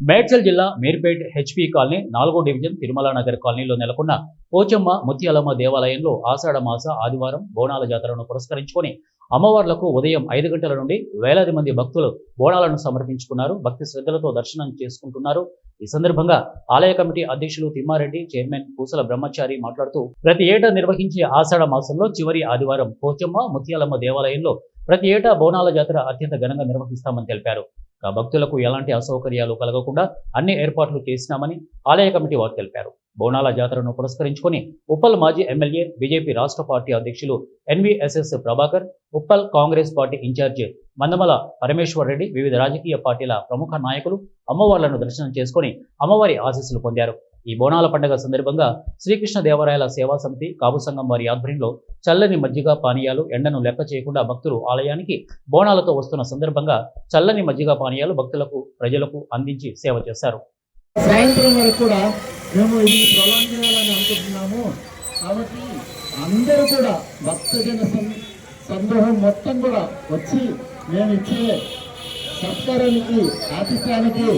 మేడ్చల్ జిల్లా Meerpet HP colony 4వ division Tirumala Nagar కాలనీలో నెలకొన్న పోచమ్మ ముత్యాలమ్మ దేవాలయంలో ఆషాఢ మాస ఆదివారం బోనాల జాతరను పురస్కరించుకొని అమ్మవార్లకు ఉదయం 5 గంటల నుండి వేలాది మంది భక్తులు బోనాలను సమర్పించుకున్నారు. భక్తి శ్రద్ధలతో దర్శనం చేసుకుంటున్నారు. ఈ సందర్భంగా ఆలయ కమిటీ అధ్యక్షులు తిమ్మారెడ్డి, చైర్మన్ పూసల బ్రహ్మచారి మాట్లాడుతూ ప్రతి ఏటా నిర్వహించే ఆషాఢ మాసంలో చివరి ఆదివారం పోచమ్మ ముత్యాలమ్మ దేవాలయంలో ప్రతి ఏటా బోనాల జాతర అత్యంత ఘనంగా నిర్వహిస్తామని తెలిపారు. భక్తులకు ఎలాంటి అసౌకర్యాలు కలగకుండా అన్ని ఏర్పాట్లు చేసినామని ఆలయ కమిటీ వారు తెలిపారు. బోనాల జాతరను పురస్కరించుకొని ఉప్పల్ మాజీ ఎమ్మెల్యే, బీజేపీ రాష్ట్ర పార్టీ అధ్యక్షులు NVSS Prabhakar, Uppal Congress party incharge Mandamala Parameshwar Reddy, వివిధ రాజకీయ పార్టీల ప్రముఖ నాయకులు అమ్మవార్లను దర్శనం చేసుకుని అమ్మవారి ఆశీస్సులు పొందారు. ఈ బోనాల పండుగ సందర్భంగా శ్రీకృష్ణ దేవరాయల సేవా సమితి, కాపు సంఘం వారి ఆధ్వర్యంలో చల్లని మజ్జిగ పానీయాలు ఎండను లెక్క చేయకుండా భక్తులు ఆలయానికి బోనాలతో వస్తున్న సందర్భంగా చల్లని మజ్జిగ పానీయాలు భక్తులకు, ప్రజలకు అందించి సేవ చేశారు. సాయంత్రం వరకు కూడా మేము ఇది ప్రొలాంగ్ అనుకుంటున్నాము. కాబట్టి అందరూ కూడా భక్తజన సందోహం మొత్తం కూడా వచ్చి మేము ఇచ్చే సత్కారానికి, ఆతిథ్యానికి